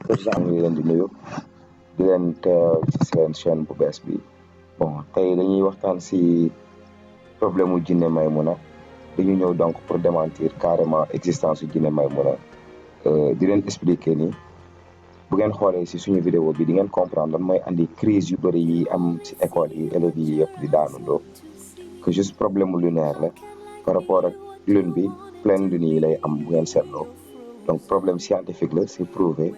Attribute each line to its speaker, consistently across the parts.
Speaker 1: président ngi leen di nuyu di leen teew ci seen chaîne bu bees bi bon tey dañuy waxtaan si problème mu Jinne Maimouna dañu ñëw donc pour démentir carrément existence su Jinne Maimouna di leen expliquer ni bu ngeen xoolee si suñu vidéo bi di ngeen comprendre lan mooy andi crise yu bëri yi am si école yi élèves yi yëpp di daanundoo que juste problème mu lunaire la par rapport ak lune bi pleine lune yi lay am bu ngeen seetloo donc problème scientifique la c'est prouvé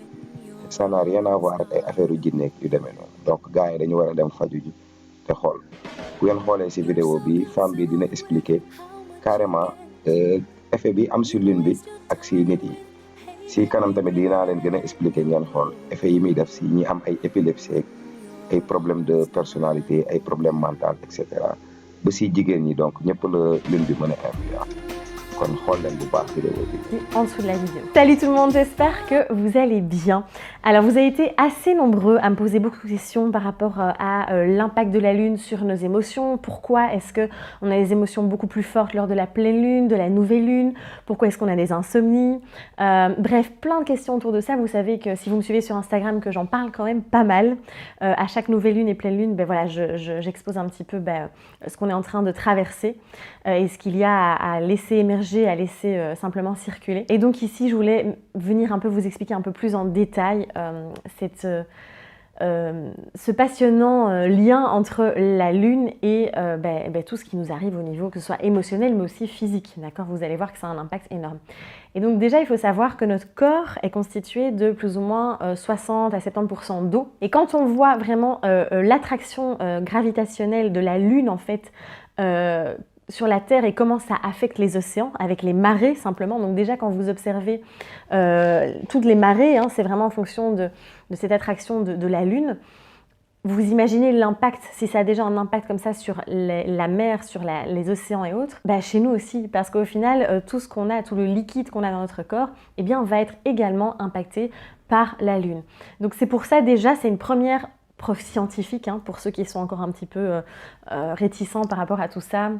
Speaker 1: ça n'a rien à voir ak ay affaire yu jinne yu demee noonu donc gars yi dañu war a dem faju ji te xool bu ngeen xoolee si vidéo bi femme bi dina expliquer carrément effet bi am si lune bi ak si nit yi si kanam tamit dinaa leen gën a expliquer ngeen xool effet yi muy def si ñi am ay épilepsie ay problème de personnalité ay problème mental et cetera ba si jigéen ñi donc ñëpp la lune bi mën a influence kon xool leen bu baax vidéo bi.
Speaker 2: En dessous de la vidéo. Salut tout le monde, j'espère que vous allez bien. Alors vous avez été assez nombreux à me poser beaucoup de questions par rapport à l'impact de la lune sur nos émotions. Pourquoi est-ce qu'on a des émotions beaucoup plus fortes lors de la pleine lune, de la nouvelle lune? Pourquoi est-ce qu'on a des insomnies? Bref, plein de questions autour de ça. Vous savez que si vous me suivez sur Instagram, que j'en parle quand même pas mal. À chaque nouvelle lune et pleine lune, ben voilà, j'expose un petit peu ce qu'on est en train de traverser et ce qu'il y a à laisser émerger, à laisser simplement circuler. Et donc ici, je voulais venir un peu vous expliquer un peu plus en détail ce passionnant lien entre la lune et tout ce qui nous arrive au niveau que ce soit émotionnel mais aussi physique, d'accord? Vous allez voir que ça a un impact énorme. Et donc déjà, il faut savoir que notre corps est constitué de plus ou moins 60 à 70% d'eau. Et quand on voit vraiment l'attraction gravitationnelle de la lune en fait sur la Terre et comment ça affecte les océans, avec les marées simplement. Donc déjà, quand vous observez toutes les marées, hein, c'est vraiment en fonction de cette attraction de la Lune. Vous imaginez l'impact, si ça a déjà un impact comme ça sur la mer, sur les océans et autres, chez nous aussi, parce qu'au final, tout ce qu'on a, tout le liquide qu'on a dans notre corps, eh bien, va être également impacté par la Lune. Donc c'est pour ça déjà, c'est une première preuve scientifique, hein, pour ceux qui sont encore un petit peu réticents par rapport à tout ça.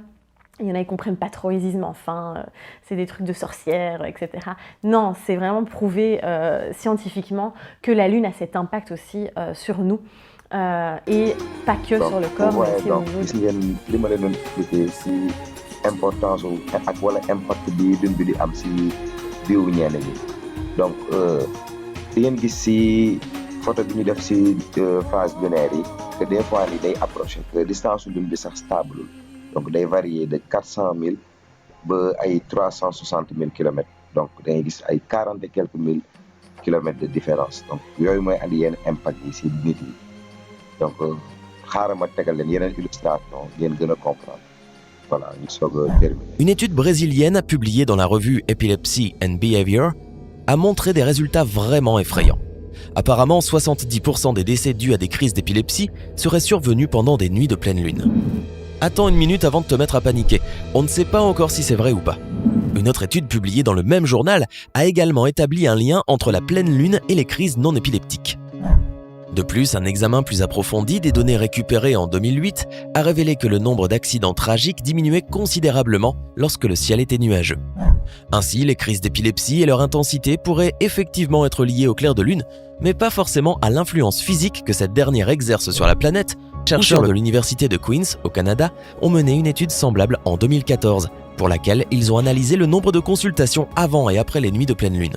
Speaker 2: Il y en a qui ne comprennent pas trop, ils disent mais enfin, c'est des trucs de sorcières, etc. Non, c'est vraiment prouvé scientifiquement que la Lune a cet impact aussi sur nous et pas que donc, sur le corps.
Speaker 1: Ouais, mais donc gis ngeen li ma leen doon expliqué si importance ak wala impact bi Lune bi di am si biiru ñenn ñi donc di ngeen gis si photo bi ñu def si phase lunaire yi que des fois ni day approché que distance Lune bi sax stable. Donc day varier de 400 000 ba ay 360 000 kilomètres donc dangay gis ay 40 et quelques mille kilomètres de différence donc yooyu mooy andi yenn impact yi si nit yi donc xaaral ma tegal leen yeneen illustration ngeen gën a comprendre voilà ñu soog a terminer.
Speaker 3: Une étude brésilienne publiée dans la revue Epilepsy and Behavior a montré des résultats vraiment effrayants. Apparemment, 70% des décès dus à des crises d'épilepsie seraient survenus pendant des nuits de pleine lune. Attends une minute avant de te mettre à paniquer. On ne sait pas encore si c'est vrai ou pas. Une autre étude publiée dans le même journal a également établi un lien entre la pleine lune et les crises non épileptiques. De plus, un examen plus approfondi des données récupérées en 2008 a révélé que le nombre d'accidents tragiques diminuait considérablement lorsque le ciel était nuageux. Ainsi, les crises d'épilepsie et leur intensité pourraient effectivement être liées au clair de lune, mais pas forcément à l'influence physique que cette dernière exerce sur la planète. Chercheurs de l'université de Queen's, au Canada, ont mené une étude semblable en 2014, pour laquelle ils ont analysé le nombre de consultations avant et après les nuits de pleine lune.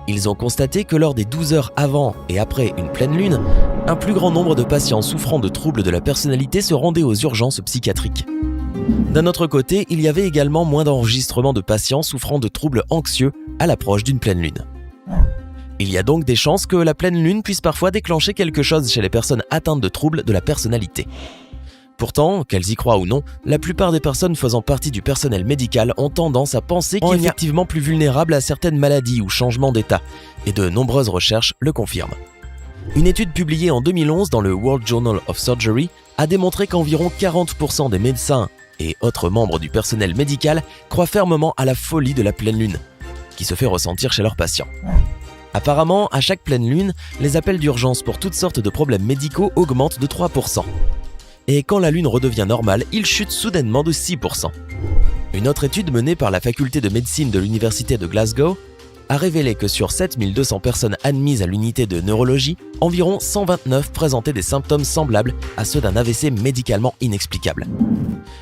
Speaker 3: Ils ont constaté que lors des 12 heures avant et après une pleine lune, un plus grand nombre de patients souffrant de troubles de la personnalité se rendaient aux urgences psychiatriques. D'un autre côté, il y avait également moins d'enregistrements de patients souffrant de troubles anxieux à l'approche d'une pleine lune. Il y a donc des chances que la pleine lune puisse parfois déclencher quelque chose chez les personnes atteintes de troubles de la personnalité. Pourtant, qu'elles y croient ou non, la plupart des personnes faisant partie du personnel médical ont tendance à penser qu'ils sont effectivement plus vulnérables à certaines maladies ou changements d'état, et de nombreuses recherches le confirment. Une étude publiée en 2011 dans le World Journal of Surgery a démontré qu'environ 40% des médecins et autres membres du personnel médical croient fermement à la folie de la pleine lune, qui se fait ressentir chez leurs patients. Apparemment, à chaque pleine lune, les appels d'urgence pour toutes sortes de problèmes médicaux augmentent de 3%. Et quand la lune redevient normale, ils chutent soudainement de 6%. Une autre étude menée par la faculté de médecine de l'université de Glasgow a révélé que sur 7200 personnes admises à l'unité de neurologie, environ 129 présentaient des symptômes semblables à ceux d'un AVC médicalement inexplicable.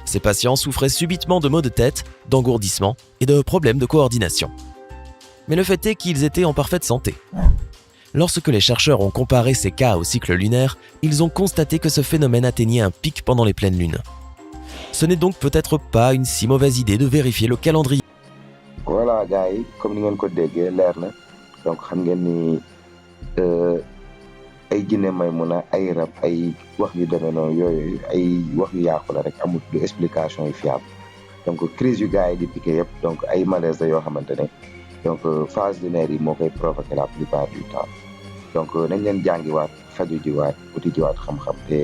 Speaker 3: Ces patients souffraient subitement de maux de tête, d'engourdissement et de problèmes de coordination. Mais le fait est qu'ils étaient en parfaite santé. Lorsque les chercheurs ont comparé ces cas au cycle lunaire, ils ont constaté que ce phénomène atteignait un pic pendant les pleines lunes. Ce n'est donc peut-être pas une si mauvaise idée de vérifier le calendrier.
Speaker 1: Voilà gars yi comme ni ngeen ko déggee leer na donc xam ngeen ni ay jinne Maymuna ay rab ay wax yu demee noonu yooyu ay wax yu yàqu la rek amul du explication yu fiable donc crise yu gars yi di piqué yëpp donc ay malaise la yoo xamante ne donc phase lunaire yi moo koy provoqué la plupart du temps donc nañ leen jàngiwaat faju jiwaat uti jiwaat xam-xam te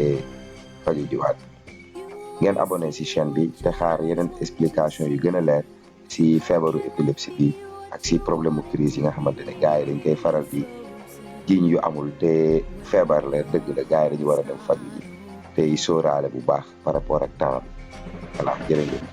Speaker 1: faju jiwaat ngeen abonné si chaîne bi te xaar yeneen explication yu gën a leer si feebaru épilepsie bi ak si problème mu crise yi nga xamante ne gars yi dañ koy faral di jiñ yu amul te feebar la dëgg la gars yi dañu war a dem faju ji tey sóoraale bu baax par rapport ak temps voilà jërë ngeen